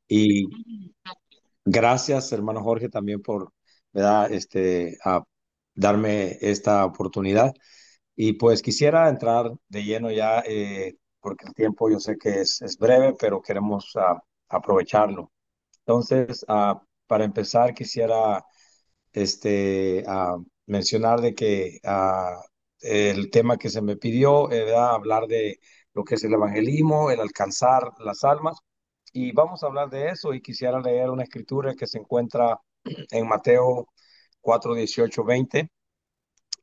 Y gracias, hermano Jorge, también por, ¿verdad? A darme esta oportunidad. Y pues quisiera entrar de lleno ya, porque el tiempo yo sé que es breve, pero queremos aprovecharlo. Entonces, para empezar, quisiera mencionar de que el tema que se me pidió era hablar de lo que es el evangelismo, el alcanzar las almas, y vamos a hablar de eso y quisiera leer una escritura que se encuentra en Mateo 4 18 20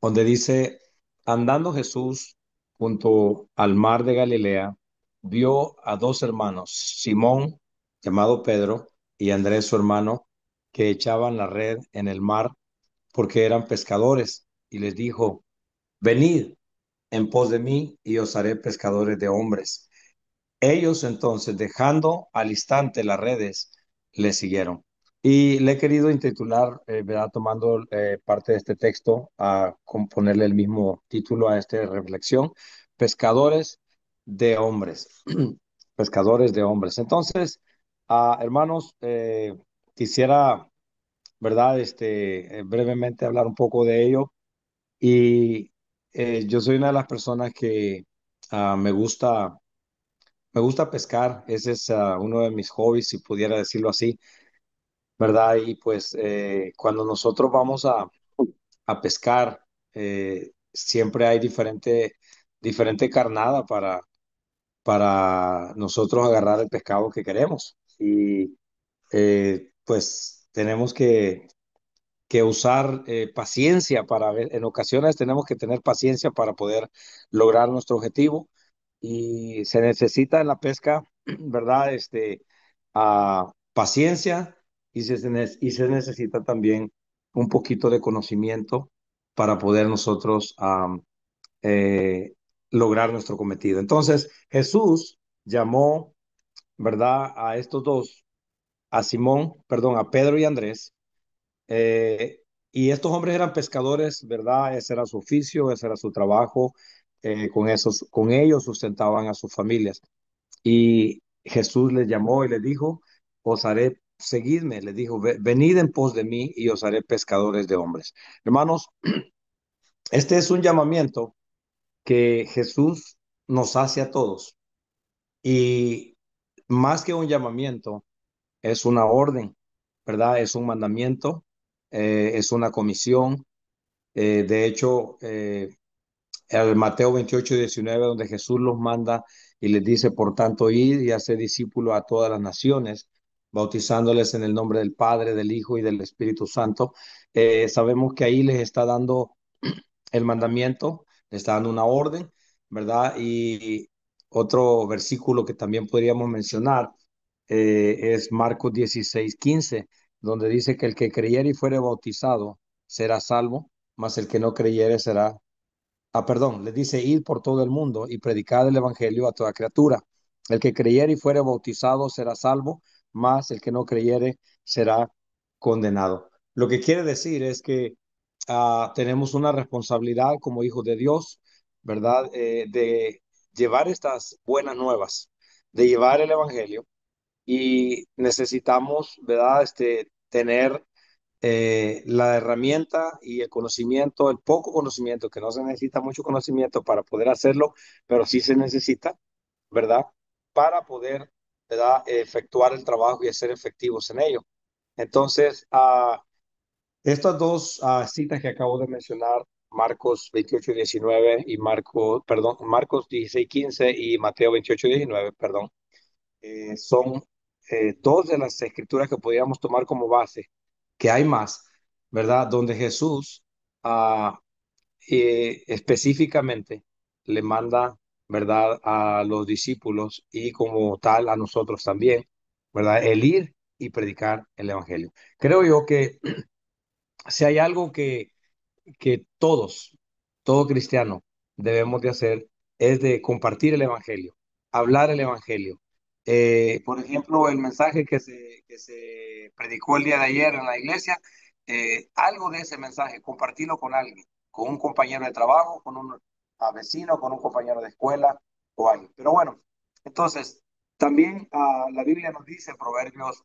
donde dice, andando Jesús junto al mar de Galilea, vio a dos hermanos, Simón, llamado Pedro, y Andrés, su hermano, que echaban la red en el mar porque eran pescadores, y les dijo, venid en pos de mí y os haré pescadores de hombres. Ellos entonces, dejando al instante las redes, le siguieron. Y le he querido intitular, ¿verdad? Tomando parte de este texto, a ponerle el mismo título a esta reflexión, Pescadores de hombres. Pescadores de hombres. Entonces, hermanos, quisiera, ¿verdad? Brevemente hablar un poco de ello. Y yo soy una de las personas que me gusta pescar. Ese es uno de mis hobbies, si pudiera decirlo así, ¿verdad? Y pues cuando nosotros vamos a pescar, siempre hay diferente carnada para nosotros agarrar el pescado que queremos. Y pues tenemos que usar paciencia para ver, en ocasiones tenemos que tener paciencia para poder lograr nuestro objetivo y se necesita en la pesca, ¿verdad? Paciencia y se necesita también un poquito de conocimiento para poder nosotros eh, lograr nuestro cometido. Entonces, Jesús llamó, ¿verdad? A estos dos, a Simón, perdón, a Pedro y Andrés, eh, y estos hombres eran pescadores, ¿verdad? Ese era su oficio, ese era su trabajo. Con ellos sustentaban a sus familias. Y Jesús les llamó y les dijo, os haré, seguidme, les dijo, venid en pos de mí y os haré pescadores de hombres. Hermanos, este es un llamamiento que Jesús nos hace a todos. Y más que un llamamiento, es una orden, ¿verdad? Es un mandamiento, es una comisión. De hecho, el Mateo 28 19 donde Jesús los manda y les dice, por tanto, id y hacer discípulos a todas las naciones, bautizándoles en el nombre del Padre, del Hijo y del Espíritu Santo. Sabemos que ahí les está dando el mandamiento, les está dando una orden, ¿verdad? Y otro versículo que también podríamos mencionar es Marcos 16 15 donde dice que el que creyere y fuere bautizado será salvo, mas el que no creyere será perdón, les dice, id por todo el mundo y predicad el evangelio a toda criatura. El que creyere y fuere bautizado será salvo, mas el que no creyere será condenado. Lo que quiere decir es que tenemos una responsabilidad como hijos de Dios, ¿verdad? De llevar estas buenas nuevas, de llevar el evangelio y necesitamos, ¿verdad? Tener la herramienta y el conocimiento, el poco conocimiento, que no se necesita mucho conocimiento para poder hacerlo, pero sí se necesita, ¿verdad? Para poder, ¿verdad? Efectuar el trabajo y ser efectivos en ello. Entonces, estas dos citas que acabo de mencionar, Marcos 28 19 y Marcos 16 15 y Mateo 28 19 perdón, son dos de las escrituras que podríamos tomar como base, que hay más, ¿verdad? Donde Jesús ah, específicamente le manda, ¿verdad? A los discípulos y como tal a nosotros también, ¿verdad? El ir y predicar el Evangelio. Creo yo que si hay algo que todo cristiano debemos de hacer es de compartir el evangelio, hablar el evangelio. Por ejemplo, el mensaje que se predicó el día de ayer en la iglesia, algo de ese mensaje, compartirlo con alguien, con un compañero de trabajo, con un vecino, con un compañero de escuela o alguien. Pero bueno, entonces, También la Biblia nos dice en Proverbios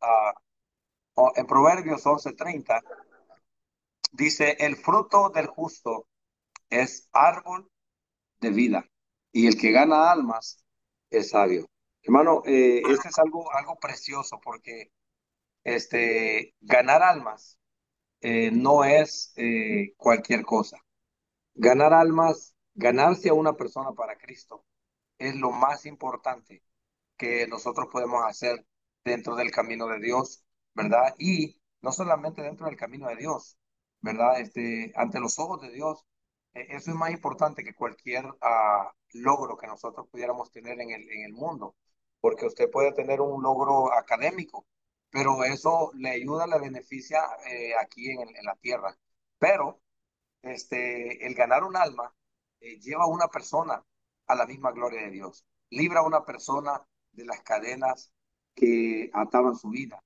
11:30, dice, el fruto del justo es árbol de vida y el que gana almas es sabio. Hermano, este es algo precioso porque ganar almas no es cualquier cosa. Ganar almas, ganarse a una persona para Cristo es lo más importante que nosotros podemos hacer dentro del camino de Dios, ¿verdad? Y no solamente dentro del camino de Dios, ¿verdad? Ante los ojos de Dios, eso es más importante que cualquier logro que nosotros pudiéramos tener en el mundo, porque usted puede tener un logro académico, pero eso le ayuda, le beneficia aquí en la tierra. Pero el ganar un alma lleva a una persona a la misma gloria de Dios, libra a una persona de las cadenas que ataban su vida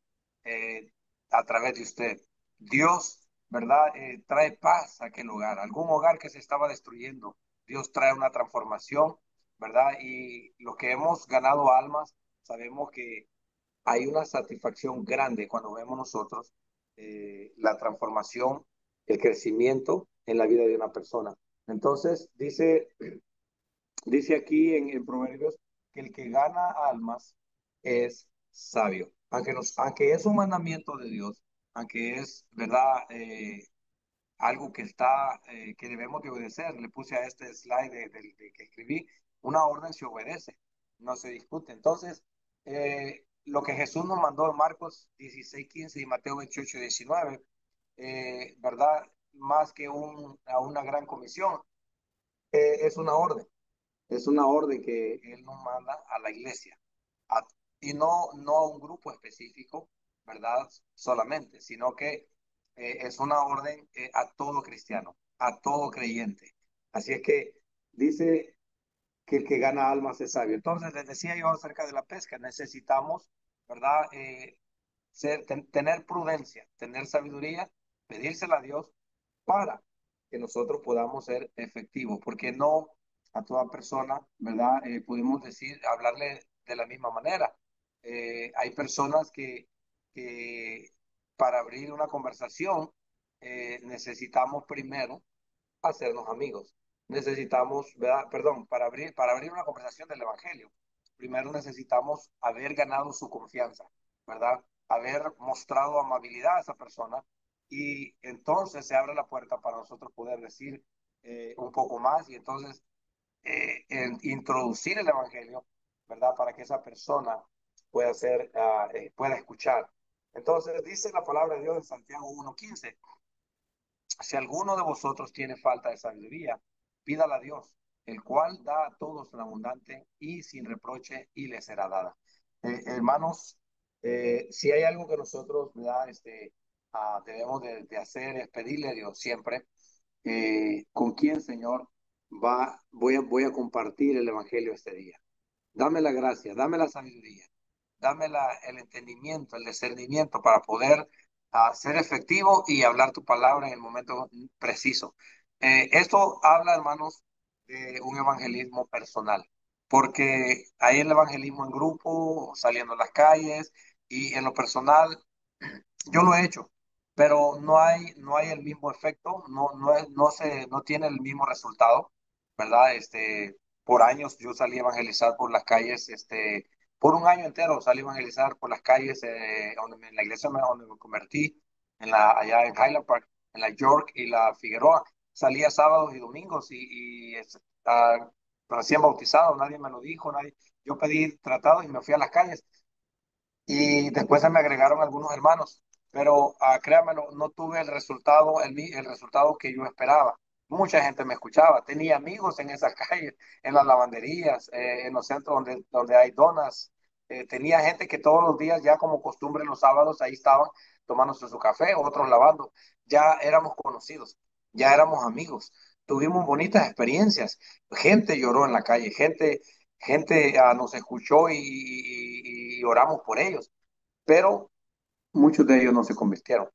a través de usted. Dios, ¿verdad? Trae paz a aquel hogar, algún hogar que se estaba destruyendo. Dios trae una transformación, ¿verdad? Y los que hemos ganado almas, sabemos que hay una satisfacción grande cuando vemos nosotros la transformación, el crecimiento en la vida de una persona. Entonces, dice aquí en Proverbios que el que gana almas es sabio. Aunque es un mandamiento de Dios, aunque es, ¿verdad? Algo que debemos de obedecer. Le puse a este slide de que escribí, una orden se obedece, no se discute. Entonces, lo que Jesús nos mandó en Marcos 16:15 y Mateo 28:19, ¿verdad? Más que a una gran comisión, es una orden. Es una orden que Él nos manda a la iglesia. A- y no a un grupo específico, ¿verdad? Solamente, sino que es una orden a todo cristiano, a todo creyente. Así es que dice que el que gana almas es sabio. Entonces, les decía yo acerca de la pesca, necesitamos, ¿verdad? Tener prudencia, tener sabiduría, pedírsela a Dios para que nosotros podamos ser efectivos, porque no a toda persona, ¿verdad? Pudimos decir, hablarle de la misma manera. Hay personas que para abrir una conversación necesitamos primero hacernos amigos. Necesitamos, ¿verdad? Perdón, para abrir una conversación del Evangelio, primero necesitamos haber ganado su confianza, ¿verdad? Haber mostrado amabilidad a esa persona y entonces se abre la puerta para nosotros poder decir un poco más y entonces introducir el Evangelio, ¿verdad? Para que esa persona pueda escuchar. Entonces dice la palabra de Dios en Santiago 1:15, si alguno de vosotros tiene falta de sabiduría, pídala a Dios, el cual da a todos en abundante y sin reproche y le será dada. Hermanos, si hay algo que nosotros, ¿verdad? Debemos de hacer es pedirle a Dios siempre, ¿con quién, Señor, voy a compartir el Evangelio este día? Dame la gracia, dame la sabiduría, dame el entendimiento, el discernimiento para poder ser efectivo y hablar tu palabra en el momento preciso. Esto habla, hermanos, de un evangelismo personal, porque hay el evangelismo en grupo, saliendo a las calles, y en lo personal, yo lo he hecho, pero no hay el mismo efecto, no tiene el mismo resultado, ¿verdad? Por años yo salí a evangelizar por las calles, por un año entero salí a evangelizar por las calles, en la iglesia donde me convertí, allá en Highland Park, en la York y la Figueroa. Salía sábados y domingos recién bautizado, nadie me lo dijo, yo pedí tratado y me fui a las calles y después se me agregaron algunos hermanos, pero créanmelo, no tuve el resultado, el resultado que yo esperaba. Mucha gente me escuchaba, tenía amigos en esas calles, en las lavanderías, en los centros donde hay donas. Tenía gente que todos los días, ya como costumbre los sábados, ahí estaban tomándose su café, otros lavando. Ya éramos conocidos, ya éramos amigos, tuvimos bonitas experiencias. Gente lloró en la calle, gente nos escuchó y oramos por ellos, pero muchos de ellos no se convirtieron.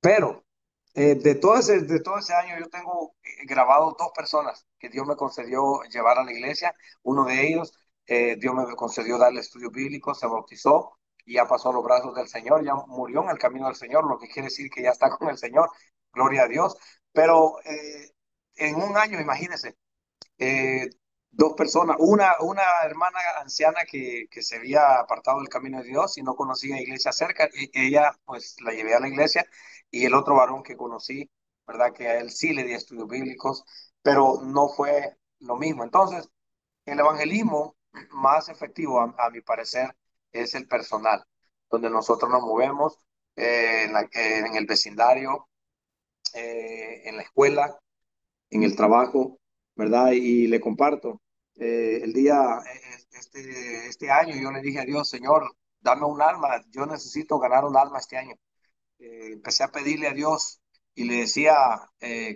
Pero de todo ese año yo tengo grabado dos personas que Dios me concedió llevar a la iglesia. Uno de ellos Dios me concedió darle estudios bíblicos, se bautizó y ya pasó a los brazos del Señor, ya murió en el camino del Señor, lo que quiere decir que ya está con el Señor, gloria a Dios. Pero en un año, imagínense, eh, dos personas, una hermana anciana que se había apartado del camino de Dios y no conocía iglesia cerca, y ella pues la llevé a la iglesia, y el otro varón que conocí, ¿verdad? Que a él sí le di estudios bíblicos, pero no fue lo mismo. Entonces, el evangelismo más efectivo, a mi parecer, es el personal, donde nosotros nos movemos en el vecindario, en la escuela, en el trabajo, ¿verdad? Y le comparto. El día, este año yo le dije a Dios, Señor, dame un alma, yo necesito ganar un alma este año. Empecé a pedirle a Dios y le decía,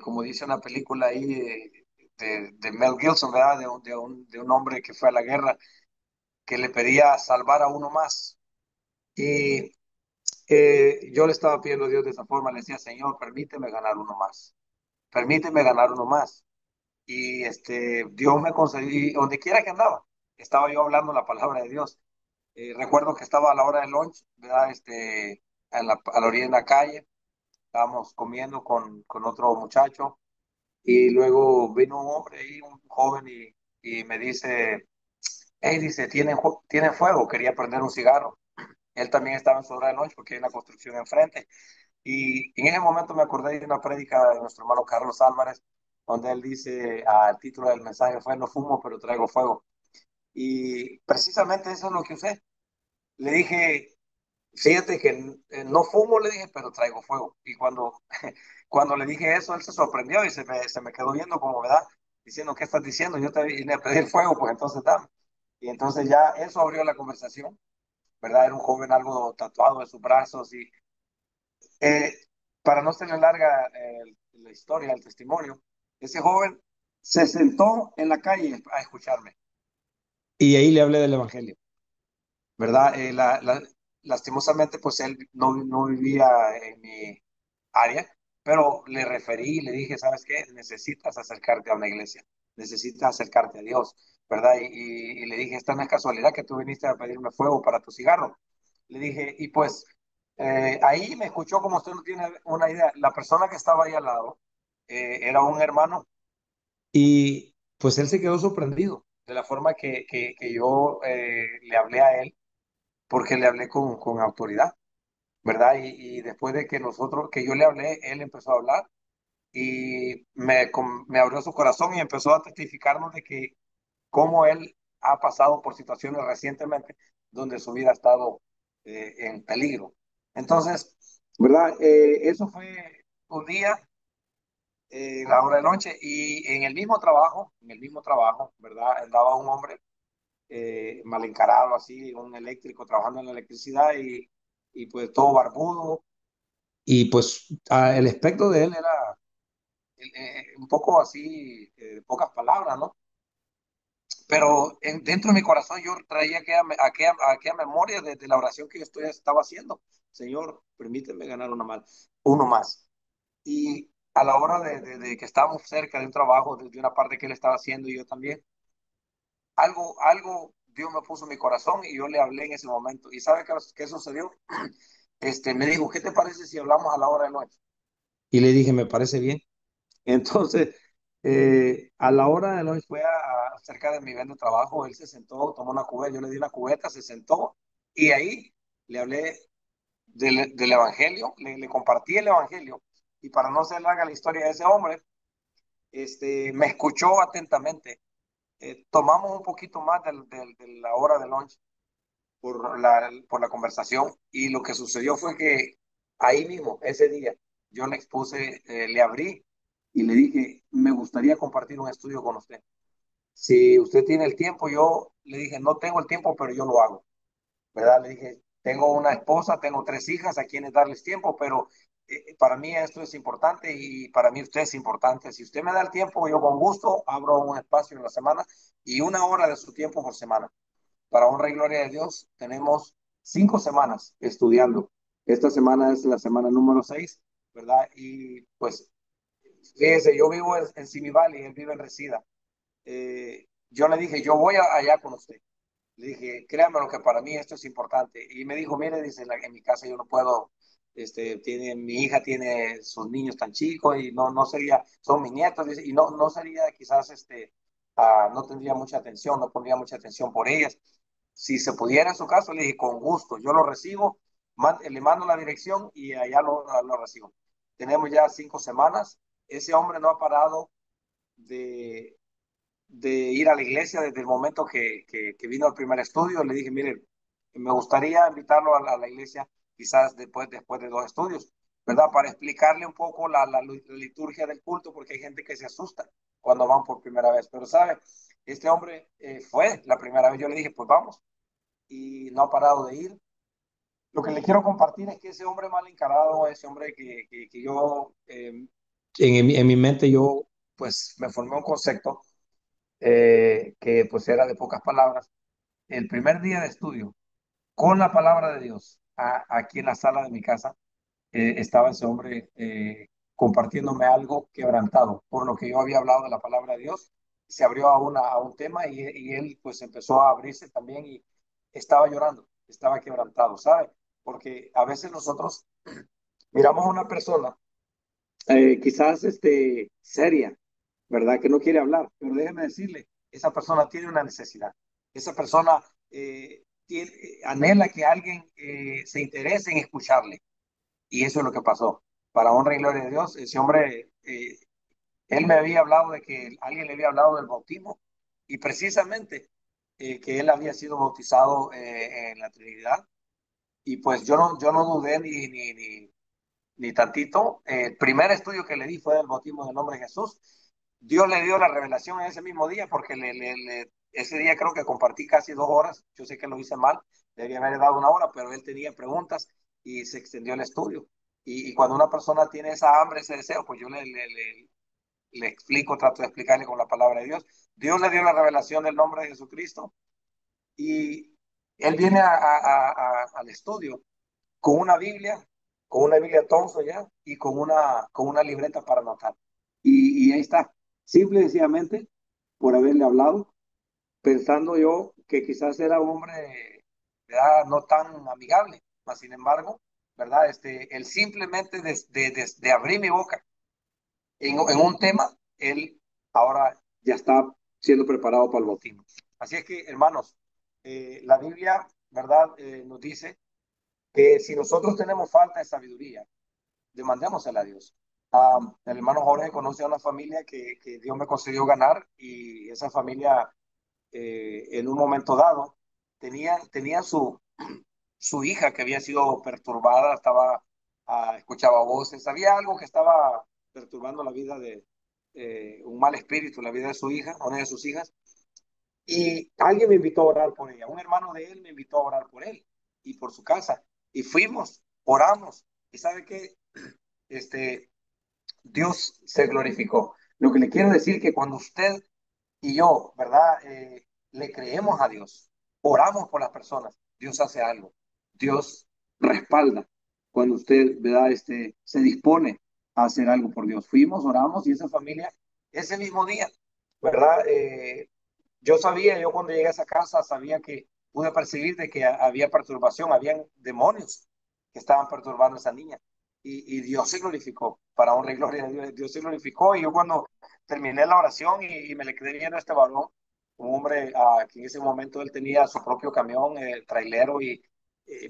como dice una película ahí de Mel Gibson, ¿verdad? De un hombre que fue a la guerra, que le pedía salvar a uno más. Y yo le estaba pidiendo a Dios de esa forma, le decía, Señor, permíteme ganar uno más, permíteme ganar uno más. Y Dios me concedió, y donde quiera que andaba, estaba yo hablando la palabra de Dios. Recuerdo que estaba a la hora del lunch, ¿verdad? A la orilla de la calle, estábamos comiendo con otro muchacho, y luego vino un hombre ahí, un joven, y me dice, hey, dice, ¿tienen fuego? Quería prender un cigarro. Él también estaba en su hora de lunch porque hay una construcción enfrente. Y en ese momento me acordé de una prédica de nuestro hermano Carlos Álvarez, donde él dice, el título del mensaje fue No fumo, pero traigo fuego. Y precisamente eso es lo que usé. Le dije, fíjate que no fumo, le dije, pero traigo fuego. Y cuando le dije eso, él se sorprendió y se me quedó viendo como, ¿verdad? Diciendo, ¿qué estás diciendo? Yo te vine a pedir fuego, pues entonces dame. Y entonces ya eso abrió la conversación, ¿verdad? Era un joven algo tatuado de sus brazos, y Eh, para no ser larga la historia, el testimonio, ese joven se sentó en la calle a escucharme. Y ahí le hablé del Evangelio, ¿verdad? Lastimosamente, pues él no vivía en mi área, pero le referí y le dije, ¿sabes qué? Necesitas acercarte a una iglesia, necesitas acercarte a Dios, ¿verdad? Y le dije, esta no es casualidad que tú viniste a pedirme fuego para tu cigarro. Le dije, y pues ahí me escuchó como usted no tiene una idea. La persona que estaba ahí al lado era un hermano, y pues él se quedó sorprendido de la forma que yo le hablé a él, porque le hablé con autoridad, ¿verdad? Y después de que yo le hablé, él empezó a hablar y me abrió su corazón y empezó a testificarnos de que cómo él ha pasado por situaciones recientemente donde su vida ha estado en peligro. Entonces, ¿verdad? Eso fue un día, la hora de noche, y en el mismo trabajo, ¿verdad? Andaba un hombre mal encarado, así, un eléctrico trabajando en la electricidad, y pues todo barbudo. Y pues el aspecto de él era un poco así, de pocas palabras, ¿no? Pero dentro de mi corazón yo traía aquella memoria de la oración que estaba haciendo. Señor, permíteme ganar uno más. Y a la hora de que estábamos cerca de un trabajo, de una parte que él estaba haciendo y yo también, algo Dios me puso en mi corazón y yo le hablé en ese momento. ¿Y sabe qué sucedió? Me dijo, ¿qué te parece si hablamos a la hora de noche? Y le dije, me parece bien. Entonces, a la hora de lunch fue cerca de mi ven de trabajo, él se sentó, tomó una cubeta, yo le di la cubeta, se sentó, y ahí le hablé del Evangelio, le compartí el Evangelio, y para no ser larga la historia de ese hombre, me escuchó atentamente. Tomamos un poquito más de la hora de lunch por la conversación, y lo que sucedió fue que ahí mismo, ese día, yo le expuse, le abrí y le dije, me gustaría compartir un estudio con usted. Si usted tiene el tiempo, yo le dije, no tengo el tiempo, pero yo lo hago, ¿verdad? Le dije, tengo una esposa, tengo 3 hijas a quienes darles tiempo, pero para mí esto es importante y para mí usted es importante. Si usted me da el tiempo, yo con gusto abro un espacio en la semana y una hora de su tiempo por semana. Para honra y gloria de Dios, tenemos 5 semanas estudiando. Esta semana es la semana número 6, ¿verdad? Y pues, fíjese, yo vivo en Simi Valley, él vive en Resida. Yo le dije, yo voy allá con usted. Le dije, créanme lo que para mí esto es importante. Y me dijo, mire, dice, en mi casa yo no puedo, mi hija tiene sus niños tan chicos y no sería, son mis nietos, dice, y no sería quizás, no tendría mucha atención, no pondría mucha atención por ellas. Si se pudiera en su caso, le dije, con gusto, yo lo recibo, le mando la dirección y allá lo recibo. Tenemos ya 5 semanas. Ese hombre no ha parado de, de ir a la iglesia desde el momento que vino al primer estudio. Le dije, mire, me gustaría invitarlo a la iglesia quizás después de 2 estudios, ¿verdad? Para explicarle un poco la liturgia del culto, porque hay gente que se asusta cuando van por primera vez. Pero, ¿sabe? Este hombre fue la primera vez. Yo le dije, pues vamos, y no ha parado de ir. Lo que le quiero compartir es que ese hombre mal encarado, ese hombre que yo, en mi mente yo, pues me formé un concepto que pues era de pocas palabras. El primer día de estudio, con la palabra de Dios, aquí en la sala de mi casa, estaba ese hombre compartiéndome algo quebrantado, por lo que yo había hablado de la palabra de Dios. Se abrió a un tema y él pues empezó a abrirse también y estaba llorando, estaba quebrantado, ¿sabe? Porque a veces nosotros miramos a una persona quizás seria, ¿verdad? Que no quiere hablar, pero déjeme decirle, esa persona tiene una necesidad. Esa persona anhela que alguien se interese en escucharle. Y eso es lo que pasó. Para honra y gloria de Dios, ese hombre, él me había hablado de que alguien le había hablado del bautismo y precisamente que él había sido bautizado en la Trinidad. Y pues yo no dudé ni tantito. El primer estudio que le di fue del bautismo del nombre de Jesús. Dios le dio la revelación en ese mismo día porque ese día creo que compartí casi 2 horas. Yo sé que lo hice mal, debía haber dado 1 hora, pero él tenía preguntas y se extendió el estudio. Y cuando una persona tiene esa hambre, ese deseo, pues yo le explico, trato de explicarle con la palabra de Dios. Dios le dio la revelación del nombre de Jesucristo y él viene al estudio con una Biblia Thompson ya y con una libreta para anotar. Y ahí está, simple y sencillamente por haberle hablado, pensando yo que quizás era un hombre, ¿verdad? No tan amigable, mas sin embargo, ¿verdad? El simplemente de abrir mi boca en un tema, él ahora ya está siendo preparado para el bautismo. Así es que, hermanos, la Biblia, ¿verdad? Nos dice que si nosotros tenemos falta de sabiduría, demandémosela a Dios. El hermano Jorge conoce a una familia que Dios me concedió ganar y esa familia en un momento dado tenía su hija que había sido perturbada, escuchaba voces, había algo que estaba perturbando la vida un mal espíritu, la vida de su hija, una de sus hijas, y alguien me invitó a orar por ella, un hermano de él me invitó a orar por él y por su casa, y fuimos, oramos, y sabe que este, Dios se glorificó. Lo que le quiero decir que cuando usted y yo, ¿verdad? Le creemos a Dios, oramos por las personas, Dios hace algo, Dios respalda cuando usted, ¿verdad? Se dispone a hacer algo por Dios. Fuimos, oramos y esa familia, ese mismo día, ¿verdad? Yo cuando llegué a esa casa, sabía que pude percibir de que había perturbación, habían demonios que estaban perturbando a esa niña. Y Dios se glorificó, para honra y gloria de Dios, Dios se glorificó. Y yo cuando terminé la oración y me le quedé viendo a este varón, un hombre que en ese momento él tenía su propio camión, trailero, y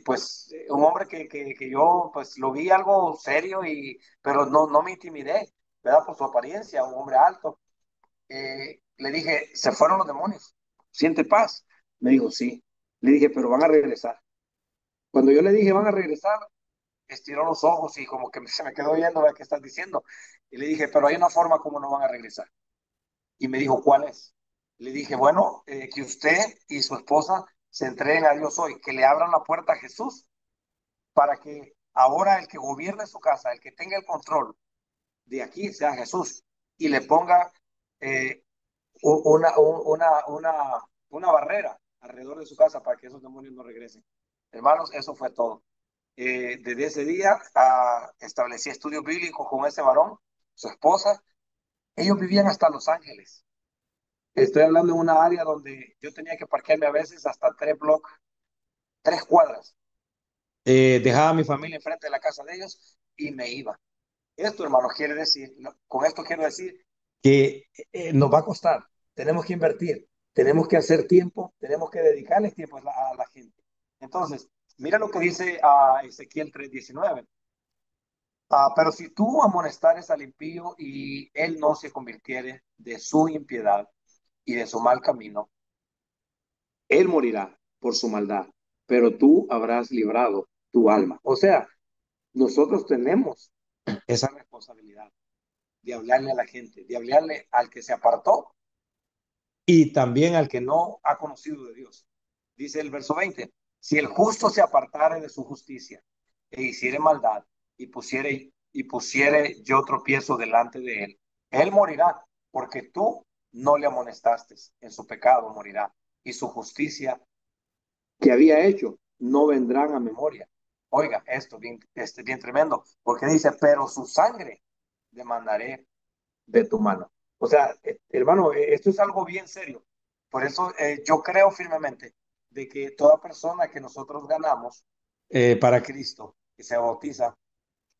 pues un hombre que yo pues lo vi algo serio, pero no me intimidé, ¿verdad? Por su apariencia, un hombre alto. Le dije, se fueron los demonios, siente paz. Me dijo, sí. Le dije, pero van a regresar. Cuando yo le dije, van a regresar, estiró los ojos y como que se me quedó viendo lo que estás diciendo. Y le dije, pero hay una forma como no van a regresar. Y me dijo, ¿cuál es? Le dije, bueno, que usted y su esposa se entreguen a Dios hoy, que le abran la puerta a Jesús para que ahora el que gobierne su casa, el que tenga el control de aquí sea Jesús y le ponga eh, una barrera alrededor de su casa para que esos demonios no regresen. Hermanos, eso fue todo. Desde ese día establecí estudios bíblicos con ese varón, su esposa. Ellos vivían hasta Los Ángeles. Estoy hablando de una área donde yo tenía que parquearme a veces hasta 3 bloques, 3 cuadras. Dejaba a mi familia enfrente de la casa de ellos y me iba. Esto, hermanos, quiere decir, con esto quiero decir que nos va a costar, tenemos que invertir, tenemos que hacer tiempo, tenemos que dedicarles tiempo a la gente. Entonces, mira lo que dice Ezequiel 3:19. Pero si tú amonestares al impío y él no se convirtiere de su impiedad y de su mal camino, él morirá por su maldad, pero tú habrás librado tu alma. O sea, nosotros tenemos esa responsabilidad de hablarle a la gente, de hablarle al que se apartó y también al que no ha conocido de Dios. Dice el verso 20, si el justo se apartare de su justicia e hiciere maldad y pusiere yo tropiezo delante de él morirá, porque tú no le amonestaste, en su pecado morirá, y su justicia que había hecho no vendrán a memoria. Oiga, esto bien, bien tremendo, porque dice, pero su sangre demandaré de tu mano. O sea, hermano, esto es algo bien serio. Por eso yo creo firmemente de que toda persona que nosotros ganamos para Cristo, que se bautiza,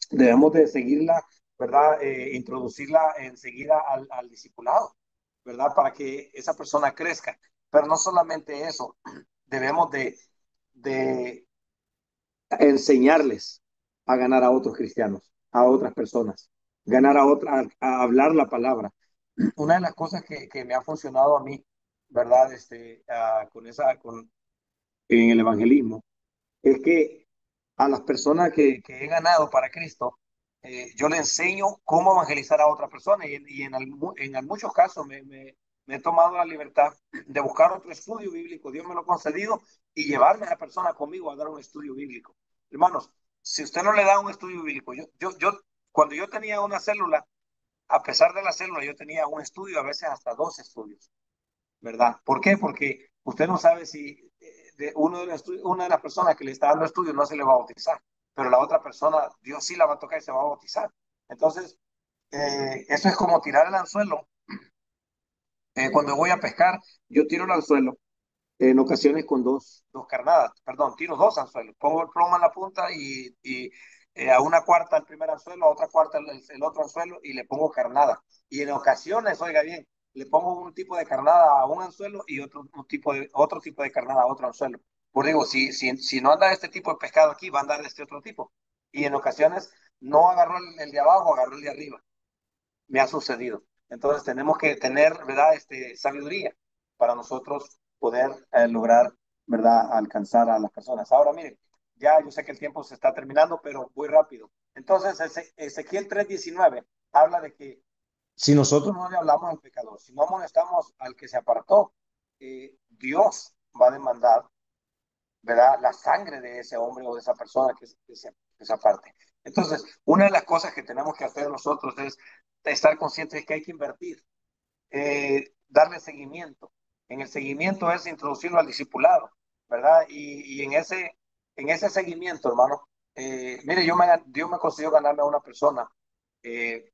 debemos de seguirla, ¿verdad? Introducirla enseguida al discipulado, ¿verdad? Para que esa persona crezca. Pero no solamente eso, debemos de enseñarles a ganar a otros cristianos, a otras personas, ganar a otras, a hablar la palabra. Una de las cosas que me ha funcionado a mí, ¿verdad? En el evangelismo, es que a las personas que he ganado para Cristo, yo le enseño cómo evangelizar a otra persona y en muchos casos me he tomado la libertad de buscar otro estudio bíblico, Dios me lo ha concedido, y llevarme a la persona conmigo a dar un estudio bíblico. Hermanos, si usted no le da un estudio bíblico, cuando yo tenía una célula, a pesar de la célula, yo tenía un estudio, a veces hasta 2 estudios. ¿Verdad? ¿Por qué? Porque usted no sabe si una de las personas que le está dando estudio no se le va a bautizar, pero la otra persona, Dios sí la va a tocar y se va a bautizar. Entonces, eso es como tirar el anzuelo. Cuando voy a pescar, yo tiro el anzuelo en ocasiones con dos carnadas, perdón, tiro 2 anzuelos, pongo el plomo en la punta y a una cuarta el primer anzuelo, a otra cuarta el otro anzuelo y le pongo carnada. Y en ocasiones, oiga bien, le pongo un tipo de carnada a un anzuelo y otro tipo de carnada a otro anzuelo. Por digo, si no anda este tipo de pescado aquí, va a andar este otro tipo. Y en ocasiones no agarró el de abajo, agarró el de arriba. Me ha sucedido. Entonces tenemos que tener, ¿verdad? Sabiduría para nosotros poder lograr, ¿verdad? Alcanzar a las personas. Ahora, miren, ya yo sé que el tiempo se está terminando, pero voy rápido. Entonces, Ezequiel 3:19 habla de que si nosotros no le hablamos al pecador, si no amonestamos al que se apartó, Dios va a demandar, ¿verdad? La sangre de ese hombre o de esa persona que se aparte. Entonces, una de las cosas que tenemos que hacer nosotros es estar conscientes de que hay que invertir, darle seguimiento. En el seguimiento es introducirlo al discipulado, ¿verdad? Y en ese seguimiento, hermano, mire, Dios me consiguió ganarme a una persona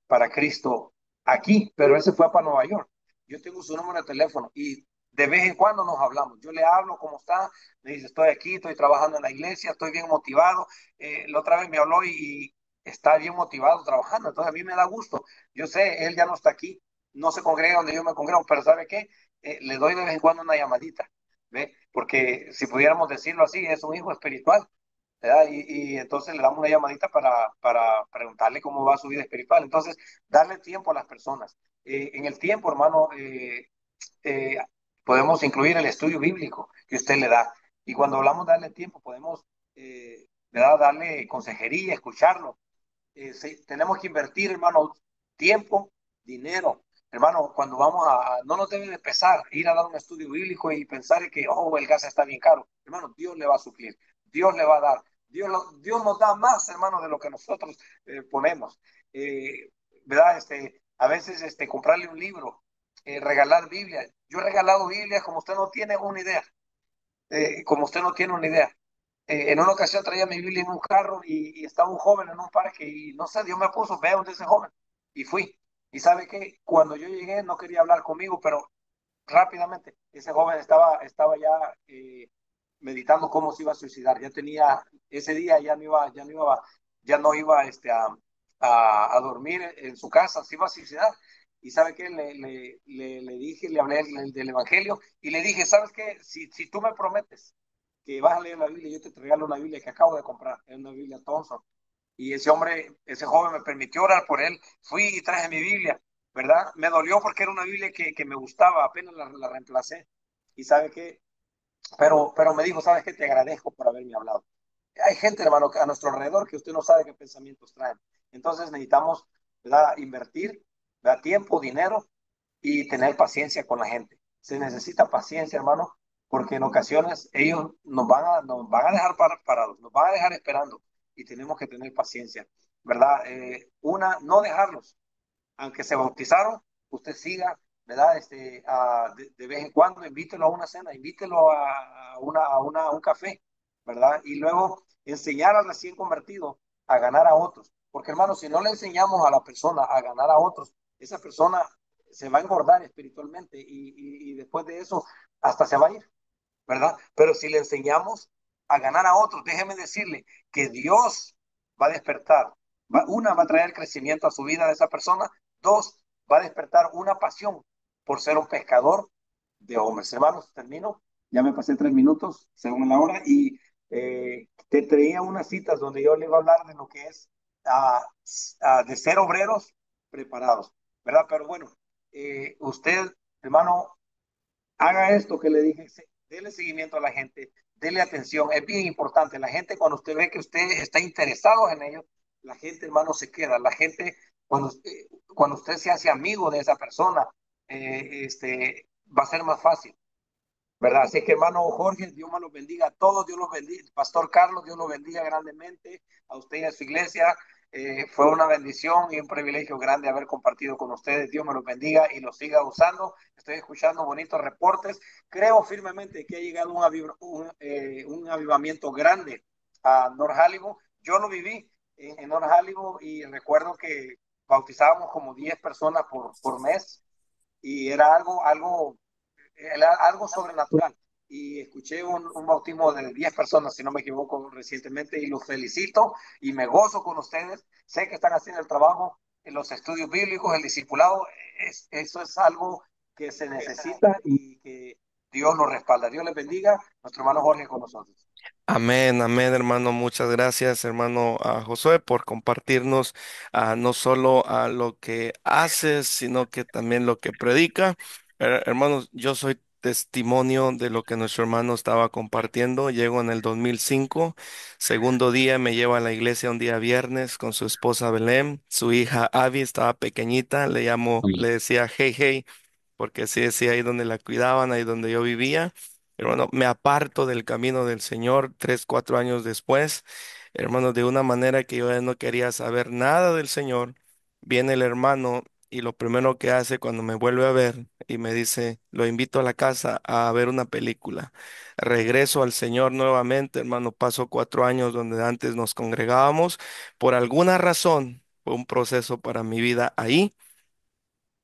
para Cristo aquí, pero él se fue para Nueva York. Yo tengo su número de teléfono y de vez en cuando nos hablamos. Yo le hablo, ¿cómo está? Le dice, estoy aquí, estoy trabajando en la iglesia, estoy bien motivado. La otra vez me habló y está bien motivado trabajando, entonces a mí me da gusto. Yo sé, él ya no está aquí, no se congrega donde yo me congrego, pero ¿sabe qué? Le doy de vez en cuando una llamadita, ¿ve? Porque si pudiéramos decirlo así, es un hijo espiritual, ¿verdad? Y entonces le damos una llamadita para preguntarle cómo va su vida espiritual. Entonces, darle tiempo a las personas. En el tiempo, hermano, eh, podemos incluir el estudio bíblico que usted le da. Y cuando hablamos de darle tiempo, podemos, ¿verdad? Darle consejería, escucharlo. Sí, tenemos que invertir, hermano, tiempo, dinero. Hermano, cuando no nos debe de pesar ir a dar un estudio bíblico y pensar que, oh, el gas está bien caro. Hermano, Dios le va a suplir, Dios le va a dar. Dios nos da más, hermano, de lo que nosotros ponemos. Eh, ¿Verdad? A veces comprarle un libro, regalar Biblia. Yo he regalado Biblia como usted no tiene una idea, como usted no tiene una idea. En una ocasión traía mi Biblia en un carro y estaba un joven en un parque y no sé, Dios me puso, vea donde ese joven. Y fui. Y sabe que cuando yo llegué no quería hablar conmigo, pero rápidamente. Ese joven estaba ya meditando cómo se iba a suicidar. Ya tenía, ese día ya no iba a dormir en su casa, se iba a suicidar. Y sabe qué, le dije, le hablé del Evangelio y le dije, ¿sabes qué? Si tú me prometes que vas a leer la Biblia, yo te regalo una Biblia que acabo de comprar, es una Biblia Thompson. Y ese hombre, ese joven me permitió orar por él. Fui y traje mi Biblia, ¿verdad? Me dolió porque era una Biblia que me gustaba, apenas la reemplacé. Y sabe qué, pero me dijo, ¿sabes qué? Te agradezco por haberme hablado. Hay gente, hermano, a nuestro alrededor que usted no sabe qué pensamientos traen. Entonces necesitamos, ¿verdad? Invertir, ¿verdad? Tiempo, dinero y tener paciencia con la gente. Se necesita paciencia, hermano, porque en ocasiones ellos nos van a dejar parados, nos van a dejar esperando y tenemos que tener paciencia, ¿verdad? No dejarlos, aunque se bautizaron, usted siga, ¿verdad? De vez en cuando invítelo a una cena, invítelo a un café, ¿verdad? Y luego enseñar al recién convertido a ganar a otros. Porque hermano, si no le enseñamos a la persona a ganar a otros, esa persona se va a engordar espiritualmente y después de eso hasta se va a ir, ¿verdad? Pero si le enseñamos a ganar a otros, déjeme decirle que Dios va a despertar. Va a traer crecimiento a su vida de esa persona. Dos, va a despertar una pasión por ser un pescador de hombres. Hermanos, termino. Ya me pasé 3 minutos según la hora y te traía unas citas donde yo le iba a hablar de lo que es de ser obreros preparados, ¿verdad? Pero bueno, usted, hermano, haga esto que le dije, dele seguimiento a la gente, dele atención, es bien importante. La gente, cuando usted ve que usted está interesado en ello, la gente, hermano, se queda. La gente, cuando usted se hace amigo de esa persona, va a ser más fácil. ¿Verdad? Así que hermano Jorge, Dios me los bendiga a todos, Dios los bendiga, Pastor Carlos, Dios los bendiga grandemente, a usted y a su iglesia. Fue una bendición y un privilegio grande haber compartido con ustedes. Dios me los bendiga y los siga usando. Estoy escuchando bonitos reportes. Creo firmemente que ha llegado un avivamiento grande a North Hollywood. Yo lo viví en North Hollywood y recuerdo que bautizábamos como 10 personas por mes y era algo sobrenatural. Y escuché un bautismo de 10 personas, si no me equivoco, recientemente, y los felicito y me gozo con ustedes. Sé que están haciendo el trabajo en los estudios bíblicos, el discipulado, eso es algo que se necesita y que Dios lo respalda. Dios les bendiga. Nuestro hermano Jorge con nosotros. Amén, amén, hermano. Muchas gracias, hermano Josué, por compartirnos no solo a lo que haces, sino que también lo que predica. Hermanos, yo soy testimonio de lo que nuestro hermano estaba compartiendo. Llego en el 2005, segundo día me lleva a la iglesia un día viernes con su esposa Belén, su hija Abby estaba pequeñita, le decía hey, hey porque así decía ahí donde la cuidaban, ahí donde yo vivía. Hermano, me aparto del camino del Señor 3, 4 años después, hermano, de una manera que yo ya no quería saber nada del Señor. Viene el hermano y lo primero que hace cuando me vuelve a ver y me dice, lo invito a la casa a ver una película. Regreso al Señor nuevamente, hermano, paso 4 años donde antes nos congregábamos. Por alguna razón, fue un proceso para mi vida ahí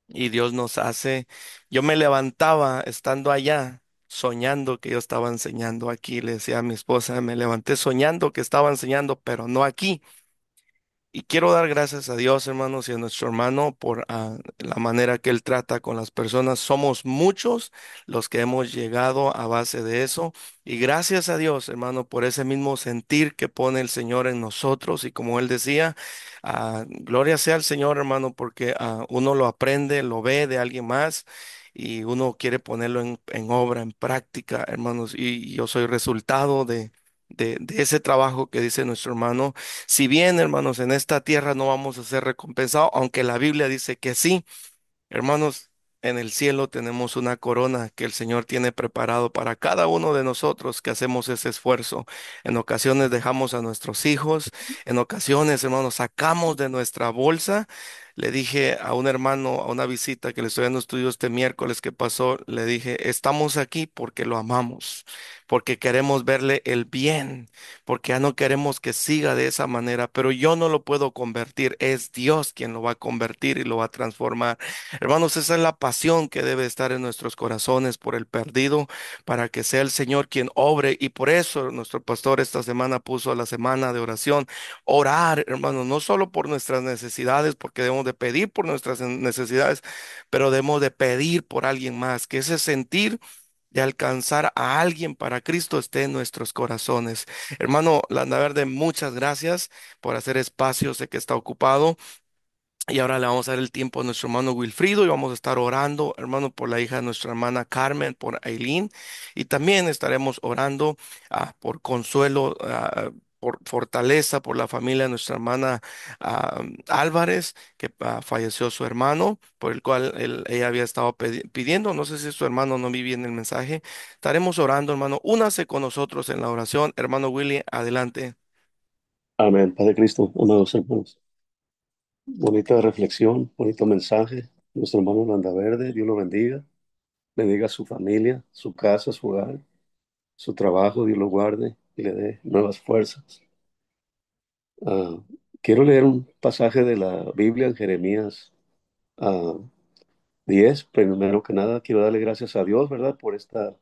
y Dios nos hace, yo me levantaba estando allá, soñando que yo estaba enseñando aquí, le decía a mi esposa, me levanté soñando que estaba enseñando, pero no aquí. Y quiero dar gracias a Dios, hermanos, y a nuestro hermano por la manera que él trata con las personas. Somos muchos los que hemos llegado a base de eso. Y gracias a Dios, hermano, por ese mismo sentir que pone el Señor en nosotros. Y como él decía, gloria sea al Señor, hermano, porque uno lo aprende, lo ve de alguien más. Y uno quiere ponerlo en obra, en práctica, hermanos. Y yo soy resultado de ese trabajo que dice nuestro hermano. Si bien, hermanos, en esta tierra no vamos a ser recompensados, aunque la Biblia dice que sí, hermanos, en el cielo tenemos una corona que el Señor tiene preparado para cada uno de nosotros que hacemos ese esfuerzo. En ocasiones dejamos a nuestros hijos, en ocasiones, hermanos, sacamos de nuestra bolsa. Le dije a un hermano, a una visita que le estoy dando estudios este miércoles que pasó, le dije, estamos aquí porque lo amamos. porque queremos verle el bien, porque ya no queremos que siga de esa manera, pero yo no lo puedo convertir, es Dios quien lo va a convertir y lo va a transformar. Hermanos, esa es la pasión que debe estar en nuestros corazones por el perdido, para que sea el Señor quien obre, y por eso nuestro pastor esta semana puso la semana de oración. Orar, hermanos, no solo por nuestras necesidades, porque debemos de pedir por nuestras necesidades, pero debemos de pedir por alguien más, que ese sentir de alcanzar a alguien para Cristo esté en nuestros corazones. Hermano Landaverde, muchas gracias por hacer espacio, sé que está ocupado. Y ahora le vamos a dar el tiempo a nuestro hermano Wilfrido y vamos a estar orando, hermano, por la hija de nuestra hermana Carmen, por Aileen. Y también estaremos orando por consuelo, por fortaleza, por la familia de nuestra hermana Álvarez, que falleció su hermano, por el cual ella había estado pidiendo. No sé si su hermano no vi bien el mensaje. Estaremos orando, hermano. Únase con nosotros en la oración. Hermano Willy, adelante. Amén. Padre Cristo, amados hermanos. Bonita reflexión, bonito mensaje. Nuestro hermano Landaverde, Dios lo bendiga. Bendiga a su familia, su casa, su hogar, su trabajo, Dios lo guarde y le dé nuevas fuerzas. Ah, quiero leer un pasaje de la Biblia en Jeremías 10. Primero que nada, quiero darle gracias a Dios, ¿verdad? Por esta